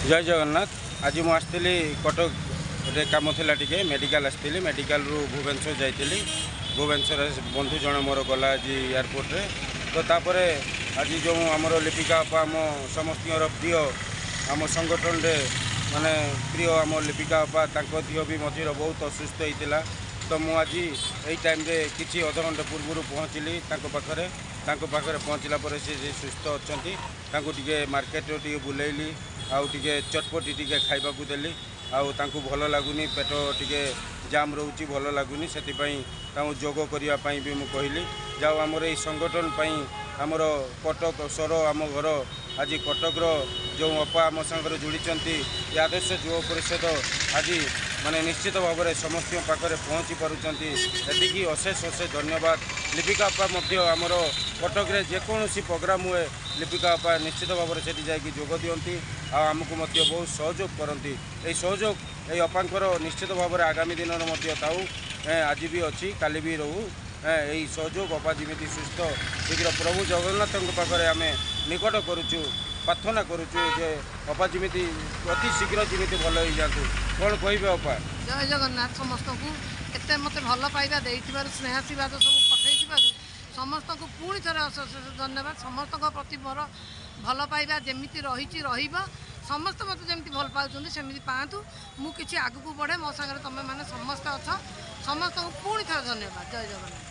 जय जगन्नाथ। आज मुझे आसती कटक गोटे कम था टे मेडिकल आसती मेडिकल रु भुवनेश्वर जाइली भुवनेश्वर बंधु जन मोर गला आज एयरपोर्ट रे तो तापर आज जो आमर लिपिका अपा आम समस्त प्रिय आम संगठन रे माने प्रिय आम लिपिका अपा दिह भी मझीर बहुत असुस्थ होता तो मुझे आज यही टाइम रे किसी अध घंटे पूर्व पहुँचली पाखे पहुँचला सी सुस्थ अच्छा टे मार्केट टे बुलेली आउ टे चटपटी टे खाइबा देली आउ भल लगुनि पेट टे जाम रोचे भल लगुनि से जोग करने भी मुझे कहली जाओ आमर ये संगठन आमर कटक सर आम घर आज कटकर जो अपा आम सागर जोड़ी आदर्श युव परिषद आज माने निश्चित भाव में समस्त पाखे पहुँची पार्टी अशेष अशेष धन्यवाद। लिपिका अपा आमर कटक रे जेकोसी प्रोग्राम हुए लिपिका अपा निश्चित भाव में से जाकि जोग दियंती आमको बहुत सहयोग करती सहयोग ये अपांकर निश्चित भाव में आगामी दिन ताऊ आज भी अच्छी काली भी रहू यही सहयोग अपा जमी सुस्थ शीघ्र प्रभु जगन्नाथ पाखे आम निकट करुचु प्रार्थना करुचु जे अपा जमी अति शीघ्र जमी भल हो जातु कौन कहे अपा। जय जगन्नाथ समस्त को एत मत भल पाइबा स्नेहाशीर्वाद सब पठे समस्त को पुणी थे अशेष धन्यवाद। समस्त प्रति मोर भल पाइबा जमी रही समस्त मत जमी भल पाँच सेमती पातु मुझे आगू बढ़े मो सागर तुम मैंने समस्त अच्छा समस्त को पुणी थे धन्यवाद। जय जगन्नाथ।